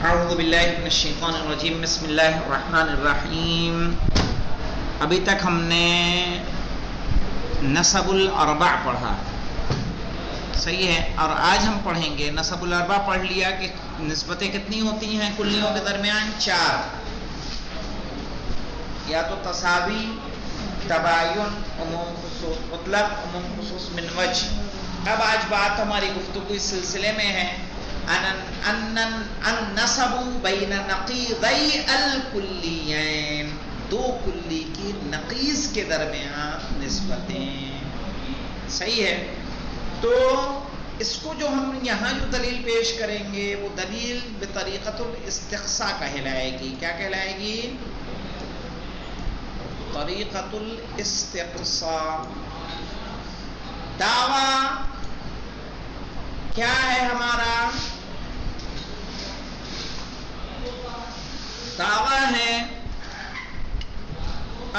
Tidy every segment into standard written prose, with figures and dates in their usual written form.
اعوذ باللہ من الشیطان الرجیم بسم اللہ الرحمن الرحیم. ابھی تک ہم نے نسب الاربع پڑھا، صحیح ہے، اور آج ہم پڑھیں گے نسب الاربع. پڑھ لیا کہ نسبتیں کتنی ہوتی ہیں کلیوں کے درمیان؟ 4، یا تو تساوی، تباین، عموم خصوص مطلق، عموم خصوص من وجہ. اب آج بات ہماری گفتگو اس سلسلے میں ہے النسب بین نقیضی الکلیین، دو کلی کی نقیض کے درمیان نسبتیں. صحیح ہے، تو اس کو جو ہم یہاں جو دلیل پیش کریں گے وہ دلیل بطریقۃ الاستقصاء کہلائے گی. کیا کہلائے گی؟ طریقۃ الاستقصاء. دعویٰ کیا ہے ہمارا؟ دعویٰ ہے،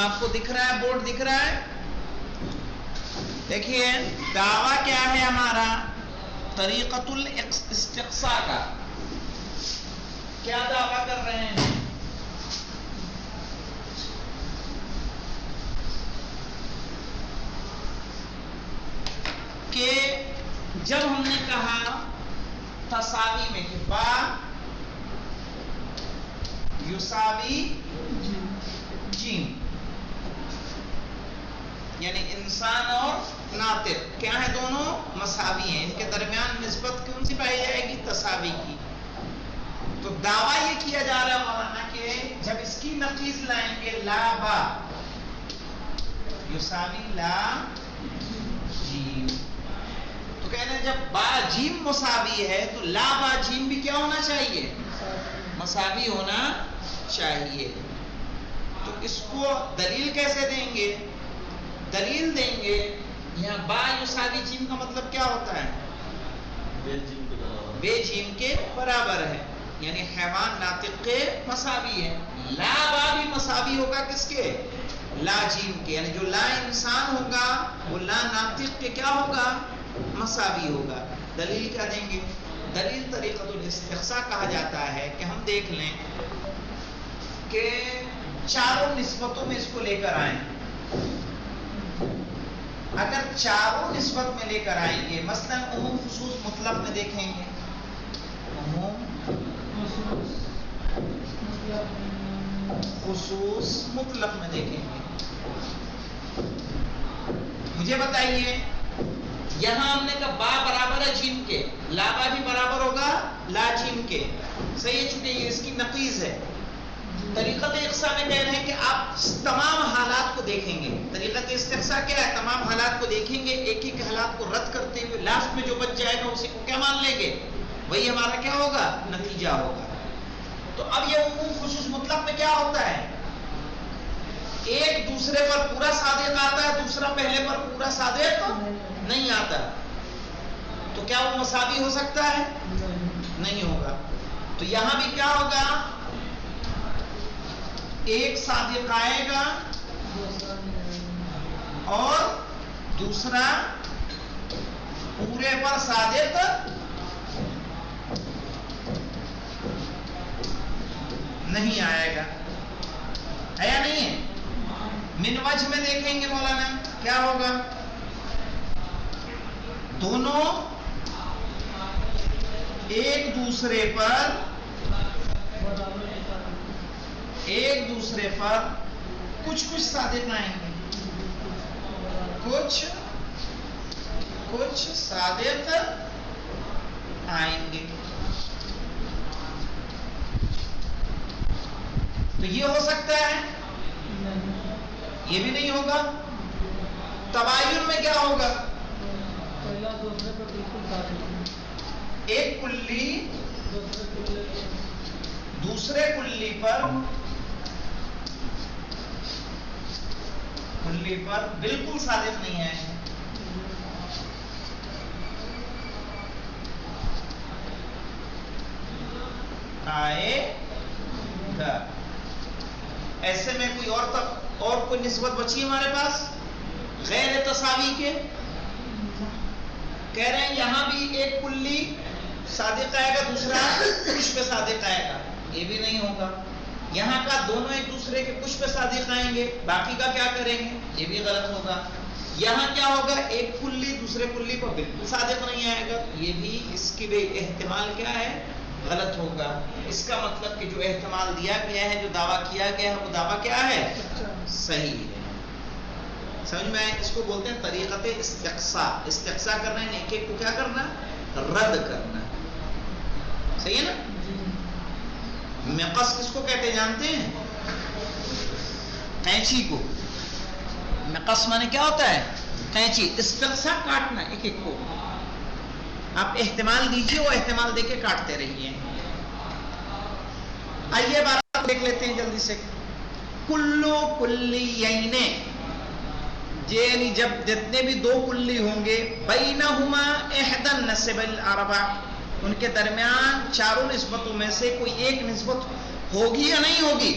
آپ کو دکھ رہا ہے، بورڈ دکھ رہا ہے، دیکھیے دعویٰ کیا ہے ہمارا؟ طریقۃ الاستقصاء کا. کیا دعویٰ کر رہے ہیں؟ کہ جب ہم نے کہا تساوی میں کہ با یساوی جیم، یعنی انسان اور ناطق کیا ہے؟ دونوں مساوی ہیں، ان کے درمیان نسبت کون سی پائی جائے گی؟ تساوی کی. تو دعویٰ یہ کیا جا رہا ہے مولانا کہ جب اس کی نقیض لائیں گے لا با یساوی لا جیم، تو کہنا ہے جب با جیم مساوی ہے تو لا با جیم بھی کیا ہونا چاہیے؟ مساوی ہونا چاہیے. تو اس کو دلیل کیسے دیں گے؟ دلیل دیں گے یہاں با یساوی جیم کا مطلب کیا ہوتا ہے؟ بے جیم کے برابر ہے، یعنی حیوان ناطق کے مساوی ہے. لا با بھی مساوی ہوگا کس کے؟ لا جیم کے، یعنی جو لا انسان ہوگا وہ لا ناطق کے کیا ہوگا؟ مساوی ہوگا. دلیل کیا دیں گے؟ دلیل طریقۃ الاستقصاء کہا جاتا ہے کہ ہم دیکھ لیں کہ چاروں نسبتوں میں اس کو لے کر آئیں. اگر چاروں نسبت میں لے کر آئیں گے، مثلا عموم خصوص مطلق میں دیکھیں گے، عموم خصوص مطلق میں دیکھیں گے. مجھے بتائیے یہاں ہم نے کہا با برابر ہے جیم کے، لا با بھی برابر ہوگا لا جیم کے. صحیح ہے، چونکہ یہ اس کی نقیض ہے. طریقت اقصاء میں کہہ رہے ہیں کہ آپ تمام حالات کو دیکھیں گے. طریقت استقصاء کیا ہے؟ تمام حالات کو دیکھیں گے، ایک ایک حالات کو رد کرتے ہوئے لاسٹ میں جو بچ جائے گا اسی کو کیا مان لیں گے؟ وہی ہمارا کیا ہوگا؟ نتیجہ ہوگا. تو اب یہ عموم خصوص مطلق میں کیا ہوتا ہے؟ ایک دوسرے پر پورا صادق آتا ہے، دوسرا پہلے پر پورا صادق نہیں آتا. تو کیا وہ مساوی ہو سکتا ہے؟ نہیں ہوگا. تو یہاں بھی کیا ہوگا؟ ایک صادق آئے گا اور دوسرا پورے پر صادق نہیں آئے گا. ہے یا نہیں ہے؟ من وجہ میں دیکھیں گے مولانا کیا ہوگا؟ دونوں ایک دوسرے پر کچھ صادق آئیں گے، کچھ صادق آئیں گے. تو یہ ہو سکتا ہے؟ یہ بھی نہیں ہوگا. تباین میں کیا ہوگا؟ ایک کلی دوسرے کلی پر بالکل صادق نہیں ہے. آئے گا. ایسے میں کوئی اور کوئی نسبت بچی ہمارے پاس غیر تساوی کے؟ کہہ رہے ہیں یہاں بھی ایک کلی صادق آئے گا، دوسرا کچھ پہ صادق آئے گا، یہ بھی نہیں ہوگا. یہاں کا دونوں ایک دوسرے کے کچھ پہ صادق آئیں گے، باقی کا کیا کریں گے، یہ بھی غلط ہوگا. یہاں کیا ہوگا، ایک کلی دوسرے کلی پر بالکل صادق نہیں آئے گا، یہ بھی اس کے بھی احتمال کیا ہے، غلط ہوگا. اس کا مطلب کہ جو احتمال دیا گیا ہے، جو دعویٰ کیا گیا ہے، وہ دعویٰ کیا ہے، صحیح ہے. سمجھ میں آئے؟ اس کو بولتے ہیں طریقت استقصاء. استقصاء کرنا ہے، ایک ایک کو کیا کرنا، رد کرنا. صحیح ہے نا. مقص کس کو کہتے ہیں جانتے ہیں؟ قینچی کو. مقص مانے کیا ہوتا ہے، قینچی. استقصاء کاٹنا ایک ایک کو. آپ احتمال دیجئے، وہ احتمال دے کے کاٹتے رہیے. آئیے بات دیکھ لیتے ہیں جلدی سے. کلو کلیین، یعنی جب جتنے بھی دو کلی ہوں گے، بینہما احدى النسب الاربع، ان کے درمیان چاروں نسبتوں میں سے کوئی ایک نسبت ہوگی یا نہیں ہوگی.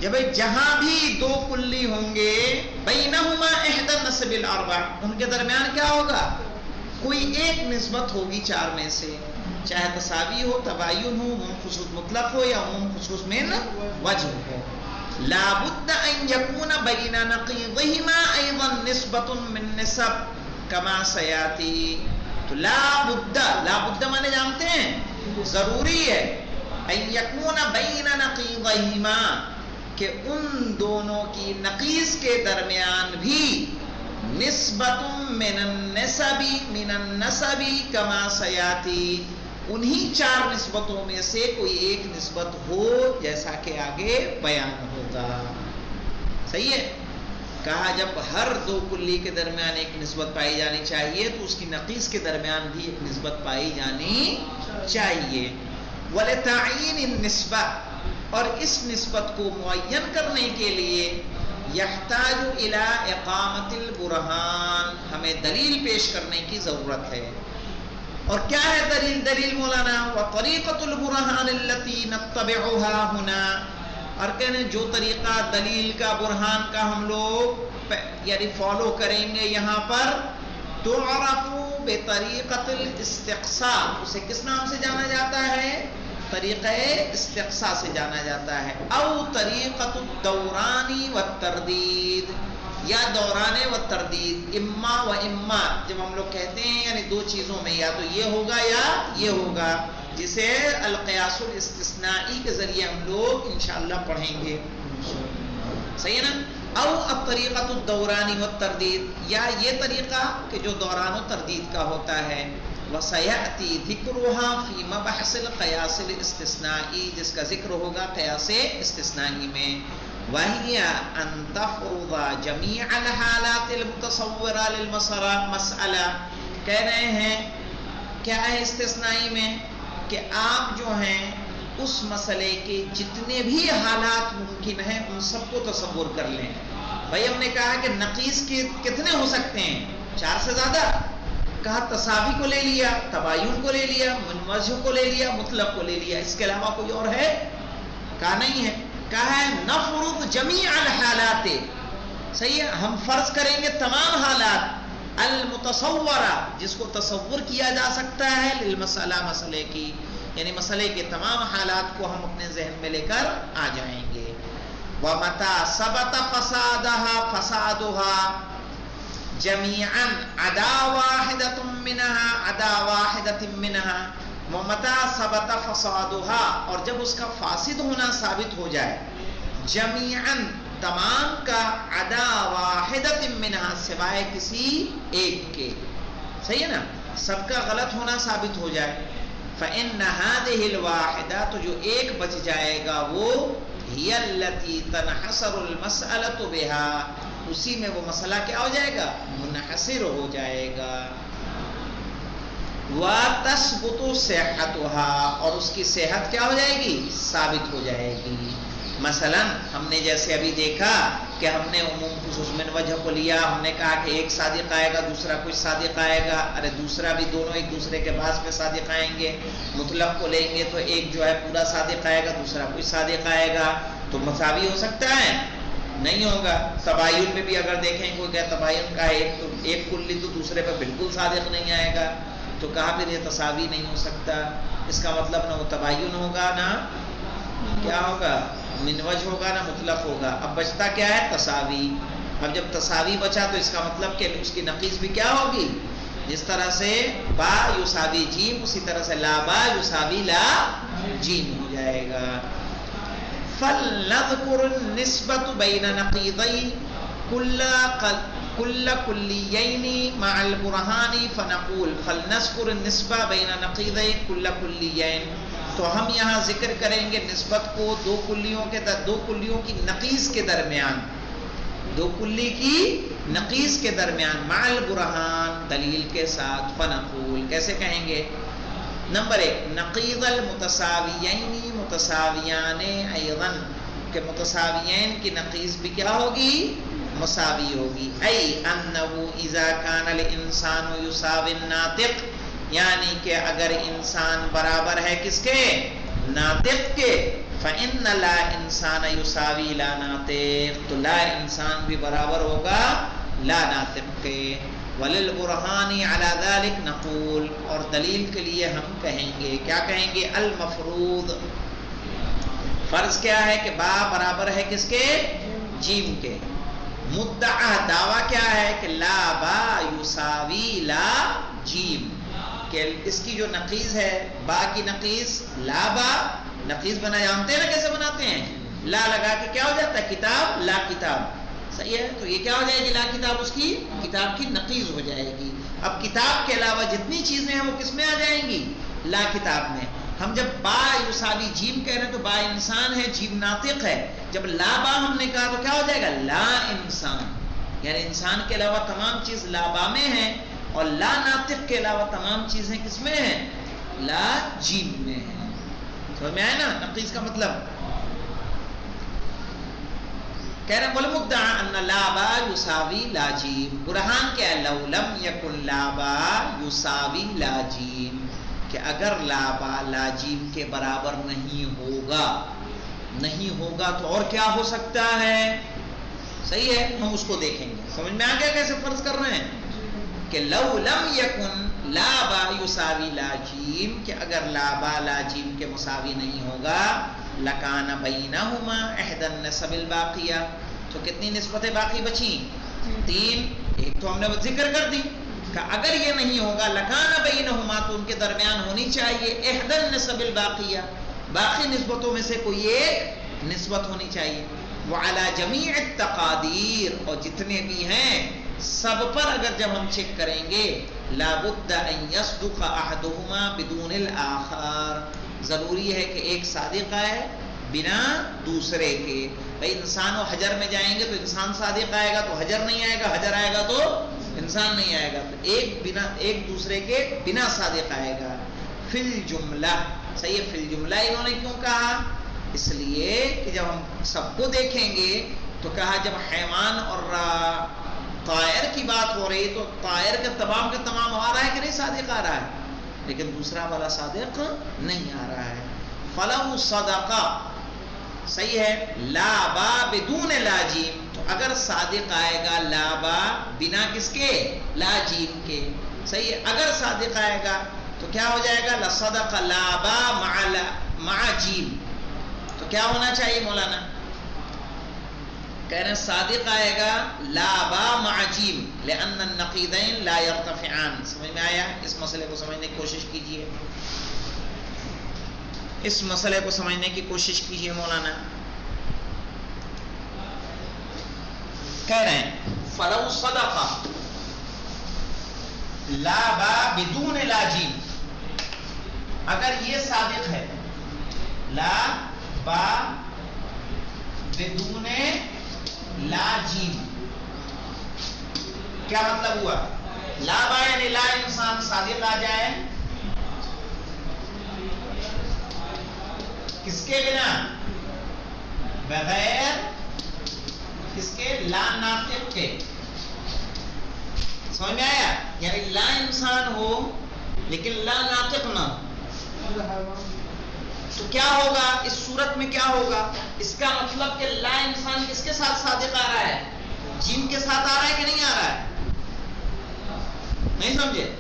جب جہاں بھی دو کلی ہوں گے، بینہما احدى النسب الاربع، ان کے درمیان کیا ہوگا، کوئی ایک نسبت ہوگی چار میں سے، چاہے تساوی ہو، تباین ہو، عموم خصوص مطلق ہو، یا عموم خصوص من وجہ ہو. لا بد ان يكون بين نقيضهما ايضا نسبة من نسب كما سياتي. تو لا بد مانے جانتے ہیں، ضروری ہے، ان يكون بين نقيضهما، کہ ان دونوں کی نقیض کے درمیان بھی نسبت من النسب كما سياتي، انہی چار نسبتوں میں سے کوئی ایک نسبت ہو جیسا کہ آگے بیان ہوگا. صحیح ہے. کہا جب ہر دو کلی کے درمیان ایک نسبت پائی جانی چاہیے تو اس کی نقیض کے درمیان بھی ایک نسبت پائی جانی چاہیے. وَلِتَعْيِينِ النِّسْبَةِ، اور اس نسبت کو معین کرنے کے لیے يَحْتَاجُ إِلَىٰ إِقَامَةِ الْبُرْهَانِ، ہمیں دلیل پیش کرنے کی ضرورت ہے. اور کیا ہے دلیل؟ دلیل مولانا وَطَرِيقَةُ الْبُرْهَانِ الَّتِي نَتَّبِعُهَا هُنَا، اور کہنے جو طریقہ دلیل کا، برہان کا ہم لوگ یعنی فالو کریں گے یہاں پر، تُعْرَفُ بِطَرِيقَةِ الْإِسْتِقْصَاء، اسے کس نام سے جانا جاتا ہے، طریقہ استقصاء سے جانا جاتا ہے. او طریقۃ الدوران والتردید، یا دوران و تردید، اما و اما، جب ہم لوگ کہتے ہیں یعنی دو چیزوں میں یا تو یہ ہوگا یا یہ ہوگا، جسے القیاس الاستثنائی کے ذریعے ہم لوگ انشاءاللہ پڑھیں گے. صحیح ہے نا. او الطریقۃ الدوران والتردید، یا یہ طریقہ کہ جو دوران و تردید کا ہوتا ہے. وسیأتی ذکرها فی مبحث القیاس الاستثنائی، جس کا ذکر ہوگا قیاس استثنائی میں. وَهِيَ أَن تَفْرُضَ جَمِيعَ الْحَالَاتِ الْمُتَصَوِّرَةِ لِلْمَسْأَلَةِ، کہہ رہے ہیں کیا ہے استثنائی میں، کہ آپ جو ہیں اس مسئلے کے جتنے بھی حالات ممکن ہیں ان سب کو تصور کر لیں. بھائی ہم نے کہا کہ نقیض کے کتنے ہو سکتے ہیں، چار سے زیادہ. کہا تساوی کو لے لیا، تباین کو لے لیا، منوجہ کو لے لیا، مطلق کو لے لیا، اس کے علاوہ کوئی اور ہے؟ کہا نہیں ہے. کہا ہے نفرض جمیع الحالات، صحیح ہے، ہم فرض کریں گے تمام حالات، المتصورہ، جس کو تصور کیا جا سکتا ہے، للمسئلہ، مسئلے کی، یعنی مسئلے کے تمام حالات کو ہم اپنے ذہن میں لے کر آ جائیں گے. وَمَتَى ثَبَتَ فَسَادُهَا جَمِيعًا عَدَا وَاحِدَةٌ مِّنْهَا وَمَتَى ثَبَتَ فَسَادُهَا، اور جب اس کا فاسد ہونا ثابت ہو جائے، جَمِيعًا تمام کا، عَدَا وَاحِدَةٍ مِّنْهَا سوائے کسی ایک کے. صحیح ہے نا. سب کا غلط ہونا ثابت ہو جائے، فَإِنَّ هَذِهِ الْوَاحِدَةَ، تو جو ایک بچ جائے گا وہ هِيَ الَّتِي تَنْحَصَرُ الْمَسْأَلَةُ بِهَا، اسی میں وہ مسئلہ کیا ہو جائے گا، منحصر ہو جائے گا. وَتَثْبُتُ صِحَّتُهَا، اور اس کی صحت کیا ہو جائے گی، ثابت ہو جائے گی. مثلا ہم نے جیسے ابھی دیکھا کہ ہم نے عموم خصوص من وجہ کو لیا، ہم نے کہا کہ ایک صادق آئے گا، دوسرا کوئی صادق آئے گا، ارے دوسرا بھی، دونوں ایک دوسرے کے بعض پہ صادق آئیں گے. مطلق کو لیں گے تو ایک جو ہے پورا صادق آئے گا، دوسرا کوئی صادق آئے گا، تو مساوی ہو سکتا ہے؟ نہیں ہوگا. تباین میں بھی اگر دیکھیں کوئی کہ تباین کا ایک کلی تو دوسرے پہ بالکل صادق نہیں آئے گا. تو کہا پھر یہ تساوی نہیں ہو سکتا، اس کا مطلب نہ وہ تباین ہوگا نہ کیا ہوگا من وجہ ہوگا نہ مطلق ہوگا. اب بچتا کیا ہے؟ تساوی. اب جب تساوی بچا تو اس کا مطلب کہ اس کی نقیض بھی کیا ہوگی؟ جس طرح سے با یساوی جیم اسی طرح سے لا با یساوی لا جیم ہو جائے گا. فَلْنَذْكُرُ النِّسْبَةُ بَيْنَ نَقِيضَيْ كُلَّ كُلِّيَّيْنِ مَعَ الْبُرْهَانِ فَنَقُولُ فَلْنَذْكُرُ النِّسْبَةَ بَيْنَ نَقِيضَيْ كُلَّ كُلِّيَّيْنِ. تو ہم یہاں ذکر کریں گے نسبت کو دو کلیوں کی نقیض کے درمیان، دو کلی کی نقیض کے درمیان، مع البرہان دلیل کے ساتھ. فنقول کیسے کہیں گے؟ نمبر 1 نقیض المتساویین متساویان ایضا، کہ متساویین کی نقیض بھی کیا ہوگی؟ مساوی ہوگی. ای انه اذا کان الانسان یساوی الناطق، یعنی کہ اگر انسان برابر ہے کس کے؟ ناطق کے. فَإِنَّ لَا إِنسَانَ يُسَاوِي لَا نَاطِق، تو لا انسان بھی برابر ہوگا لا ناطق کے. وَلِلْبُرْهَانِ عَلَى ذَلِكَ نَقُولُ، اور دلیل کے لیے ہم کہیں گے، کیا کہیں گے؟ المفروض، فرض کیا ہے کہ با برابر ہے کس کے؟ جیم کے. مدعا دعویٰ کیا ہے کہ لا با یساوی لا جیم، کہ اس کی جو نقیض ہے با کی نقیض لا با، نقیض بنا جانتے ہیں نا کیسے بناتے ہیں؟ لا لگا کے کیا ہو جاتا ہے؟ کتاب لا کتاب. صحیح ہے، تو یہ کیا ہو جائے گی؟ لا کتاب اس کی کتاب کی نقیض ہو جائے گی. اب کتاب کے علاوہ جتنی چیزیں ہیں وہ کس میں آ جائیں گی؟ لا کتاب میں. ہم جب با یساوی جیم کہہ رہے ہیں تو با انسان ہے، جیم ناطق ہے. جب لا با ہم نے کہا تو کیا ہو جائے گا؟ لا انسان، یعنی انسان کے علاوہ تمام چیز لا با میں ہے، اور لا ناطق کے علاوہ تمام چیزیں کس میں ہیں؟ لا جیم میں ہیں. سمجھ میں آئے نا نقیض کا مطلب؟ کہہ رہے ہیں والمدعا ان لا با یساوی لا جیم. برہان کیا ہے؟ لو لم یکن لا با یساوی لا جیم، کہ اگر لا با لا جیم کے برابر نہیں ہوگا تو اور کیا ہو سکتا ہے؟ صحیح ہے، ہم اس کو دیکھیں گے. سمجھ میں آ گیا کیسے فرض کر رہے ہیں؟ کہ لو لم یکن لا با یساوی لا جیم، کہ اگر لا با لا جیم کے مساوی نہیں ہوگا، لکان بینہما احدى النسب الباقیہ، تو کتنی نسبتیں باقی بچیں؟ 3. ایک تو ہم نے ذکر کر دی کہ اگر یہ نہیں ہوگا لکان بینہما، تو ان کے درمیان ہونی چاہیے احدى النسب الباقیہ، باقی نسبتوں میں سے کوئی ایک نسبت ہونی چاہیے. وعلی جمیع التقادیر، اور جتنے بھی ہیں سب پر اگر جب ہم چیک کریں گے، لابد ان یصدق احدہما بدون الاخر، ضروری ہے کہ ایک صادق آئے بنا دوسرے کے. بھائی انسان و حجر میں جائیں گے تو انسان صادق آئے گا تو حجر نہیں آئے گا، حجر آئے گا تو انسان نہیں آئے گا، تو ایک دوسرے کے بنا صادق آئے گا. فی الجملہ، صحیح ہے، فی الجملہ انہوں نے کیوں کہا؟ اس لیے کہ جب ہم سب کو دیکھیں گے تو کہا جب حیوان اور طائر کی بات ہو رہی تو طائر کا تمام آ رہا ہے کہ نہیں صادق آ رہا ہے، لیکن دوسرا والا صادق نہیں آ رہا ہے. فلو صدقہ، صحیح ہے، لا با بدون لا جیم، تو اگر صادق آئے گا لا با بنا کس کے؟ لا جیم کے. صحیح ہے، اگر صادق آئے گا تو کیا ہو جائے گا؟ لصدق لا با مع جیم. تو کیا ہونا چاہیے مولانا؟ کہہ رہے ہیں صادق آئے گا لا با مع جیم لأن النقیضین لا یرتفعان. سمجھ میں آیا؟ اس مسئلے کو سمجھنے کی کوشش کیجئے، اس مسئلے کو سمجھنے کی کوشش کیجئے مولانا. کہہ رہے ہیں فلو صدقہ لا با بدون لا جیم، اگر یہ صادق ہے لا با بدون لا جیم، کیا مطلب ہوا؟ لا با یعنی لا انسان صادق آ جائے کس کے بنا؟ بغیر کس کے؟ لا ناطق کے. سمجھ میں آیا؟ یعنی لا انسان ہو لیکن لا ناطق نہ، تو کیا ہوگا اس صورت میں؟ کیا ہوگا؟ اس کا مطلب کہ لا انسان کس کے ساتھ صادق آ رہا ہے؟ جیم کے ساتھ آ رہا ہے کہ نہیں آ رہا ہے؟ نہیں سمجھے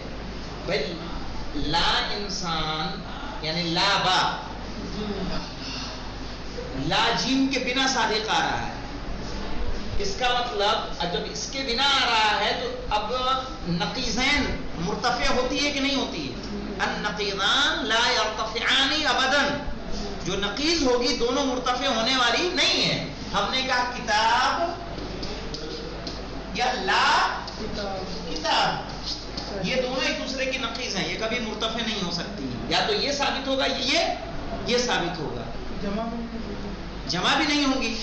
بھائی؟ لا انسان یعنی لا با لا جیم کے بنا صادق آ رہا ہے. اس کا مطلب جب اس کے بنا آ رہا ہے تو اب نقیضین مرتفع ہوتی ہے کہ نہیں ہوتی ہے؟ النقیضان لا یرتفعان ابدا. جو نقیض ہوگی دونوں مرتفع ہونے والی نہیں ہے. ہم نے کہا کتاب یا لا کتاب یہ دونوں ایک دوسرے کی نقیض ہیں, یہ کبھی مرتفع نہیں ہو سکتی. یا تو یہ ثابت ہوگا یہ ثابت ہوگا, جمع بھی نہیں ہوگی.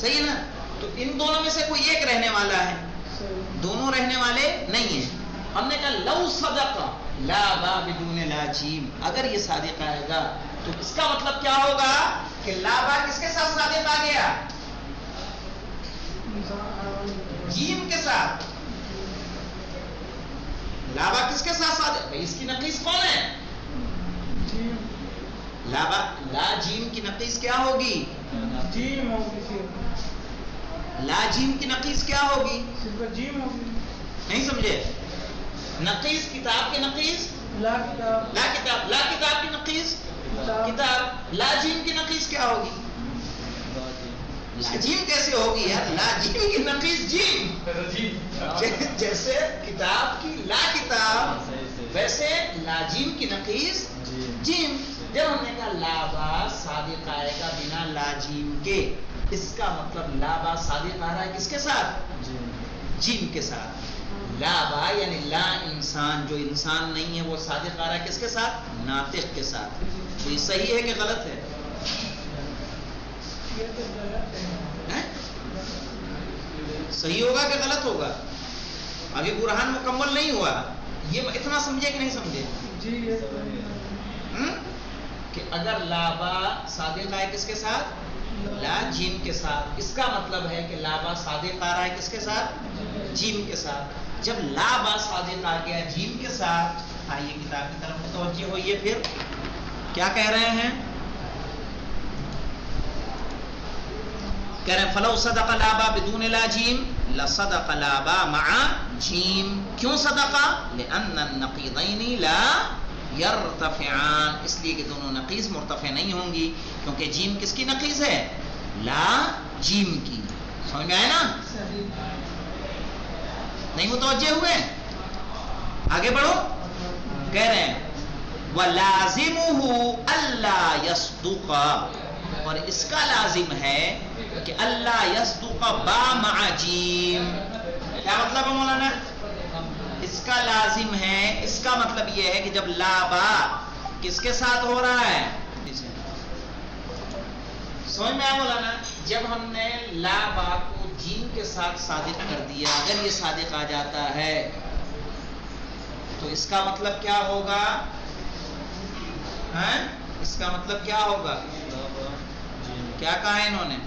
صحیح ہے نا؟ تو ان دونوں میں سے کوئی ایک رہنے والا ہے, دونوں رہنے والے نہیں ہیں. ہم نے کہا لو صدق لا با بدون لا جیم, اگر یہ صادق آئے گا تو اس کا مطلب کیا ہوگا کہ لا با کس کے ساتھ صادق آ گیا؟ جیم کے ساتھ. لا با کس کے ساتھ صادق؟ اس کی نقیض کون ہے؟ لا با لا جیم کی نقیض کیا ہوگی؟ جیم ہوگی. لا جیم کی نقیض کیا ہوگی؟ جیم ہوگی. نہیں سمجھے؟ نقیض کتاب کی نقیض لا کتاب. لا کتاب لا کتاب کی نقیض کتاب. لا جیم کی نقیض کیا ہوگی؟ لا جیم کیسے ہوگی یار؟ لا جیم کی نقیض جیم. جیسے کتاب کی لا کتاب ویسے لا جیم کی نقیض جیم. جب ہم نے کہا لا با صادق آئے گا بنا لا جیم کے, اس کا مطلب لا با صادق آ رہا ہے کس کے ساتھ؟ جیم کے ساتھ. لا با یعنی لا انسان, جو انسان نہیں ہے وہ صادق آ رہا ہے کس کے ساتھ؟ ناطق کے ساتھ. تو یہ صحیح ہے کہ غلط ہے؟ صحیح ہوگا کہ غلط ہوگا؟ ابھی برہان مکمل نہیں ہوا. یہ اتنا سمجھے کہ نہیں سمجھے؟ کہ اگر لا با صادق آئے کس کے ساتھ؟ لا جیم کے ساتھ. اس کا مطلب ہے کہ لا با صادق آ رہا ہے کس کے ساتھ؟ جیم کے ساتھ. جب لا با صادق آ گیا جیم کے ساتھ, آئیے کتاب کی طرف متوجہ ہوئیے. پھر کیا کہہ رہے ہیں؟ کہہ رہے ہیں فلو صدق لا با بدون لا جیم لصدق لا با مع جیم. کیوں صدقہ؟ لأن النقیضین لا یرتفعان, اس لیے کہ دونوں نقیض مرتفع نہیں ہوں گی, کیونکہ جیم کس کی نقیض ہے؟ لا جیم کی. سمجھ میں آئے نا؟ نہیں متوجہ ہوئے؟ آگے بڑھو. کہہ رہے ہیں وَلَازِمُهُ أَلَّا يَصْدُقَ, اور اس کا لازم ہے کہ اللہ یصدق با مع جیم. کیا مطلب ہے مولانا؟ اس کا لازم ہے, اس کا مطلب یہ ہے کہ جب لا با کس کے ساتھ ہو رہا ہے؟ سمجھ میں آیا مولانا؟ جب ہم نے لا با کو جیم کے ساتھ صادق کر دیا, اگر یہ صادق آ جاتا ہے تو اس کا مطلب کیا ہوگا؟ اس کا مطلب کیا ہوگا؟ کیا کہا ہے انہوں نے؟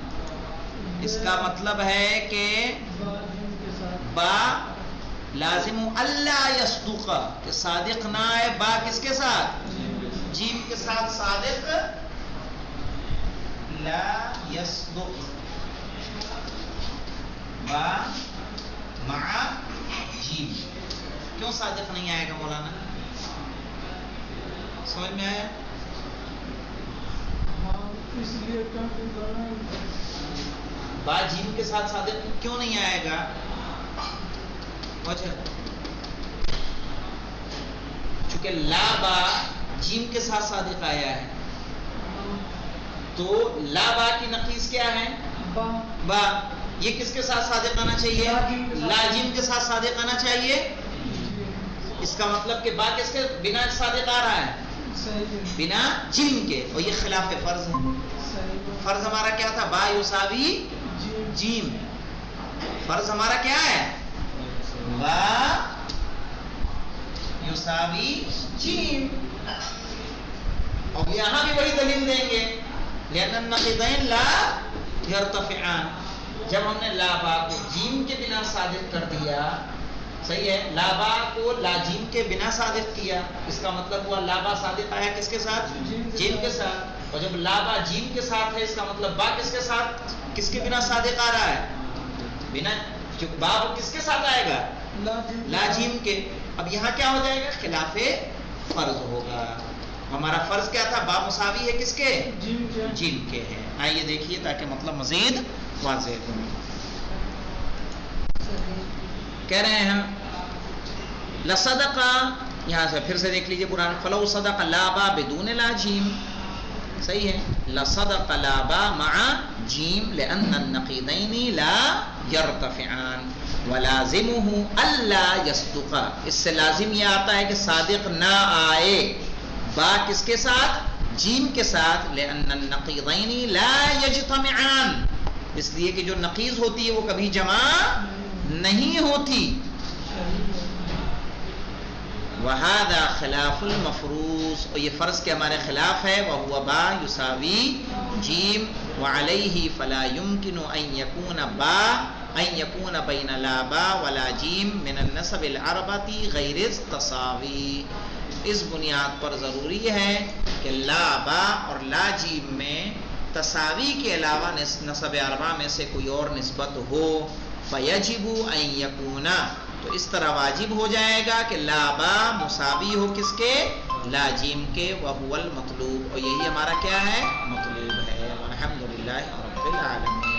اس کا مطلب ہے کہ با لازم اللہ یصدق, کہ صادق نہ آئے. با کس کے ساتھ؟ جیم کے ساتھ صادق لا یصدق با مع جیم. کیوں صادق نہیں آئے گا مولانا؟ سمجھ میں آیا؟ اس لیے با جیم کے ساتھ صادق کیوں نہیں آئے گا؟ چونکہ لا با جیم کے ساتھ صادق آیا ہے, تو لا با کی نقیض کیا ہے؟ با. یہ کس کے ساتھ صادق آنا چاہیے؟ لا جیم کے ساتھ صادق آنا چاہیے. اس کا مطلب کہ با کس کے بنا صادق آ رہا ہے؟ بنا جیم کے. اور یہ خلاف فرض ہے. فرض ہمارا کیا تھا؟ با یساوی جیم. فرض ہمارا کیا ہے؟ با یساوی جیم. اور یہاں بھی وہی دلیل دیں گے لأن النقیضین لا یرتفعان. جب ہم نے لا با کو جیم کے بنا صادق کر دیا, صحیح ہے, لا با کو لا جیم کے بنا صادق کیا, اس کا مطلب ہوا لا با صادق آیا کس کے ساتھ؟ جیم کے ساتھ. اور جب لا با جیم کے ساتھ ہے, اس کا مطلب با کس کے ساتھ, کس کے بنا صادق آ رہا ہے؟ بنا. با کس کے ساتھ آئے گا؟ لا جیم کے. اب یہاں کیا ہو جائے گا؟ خلاف فرض ہوگا. ہمارا فرض کیا تھا؟ با مساوی ہے کس کے؟ جیم کے. جیم کے ہیں. آئیے دیکھیے تاکہ مطلب مزید واضح ہو. کہہ رہے ہیں لصدقہ، یہاں سے پھر سے دیکھ لیجئے قرآن، فلو صدق لا با بدون لا جیم. صحیح ہے، لصدق لا با مع جیم لأن النقیضین لا یرتفعان ولازمہ الا یصدق. اس سے لازم یہ آتا ہے کہ صادق نہ آئے. با کس کے ساتھ؟ جیم کے ساتھ. لأن النقیضین لا یجتمعان، اس لیے کہ جو نقیض ہوتی ہے وہ کبھی جمع نہیں ہوتی. وَهَذَا خِلَافُ الْمَفْرُوض، اور یہ فرض کے ہمارے خلاف ہے. وَهُوَ با يُساوي جیم وعليه فلا يمكن أن يكون بين لا با ولا جیم من النسب الأربعة غیر التساوی. اس بنیاد پر ضروری ہے کہ لا با اور لا جیم میں تساوی کے علاوہ نسب اربعہ میں سے کوئی اور نسبت ہو. فَيَجِبُ أَن يَكُونَ، تو اس طرح واجب ہو جائے گا کہ لا با مساوی ہو کس کے؟ لا جیم کے. وَهُوَ الْمَطْلُوب، اور یہی ہمارا کیا ہے؟ مطلوب ہے. الحمدللہ رب العالمین.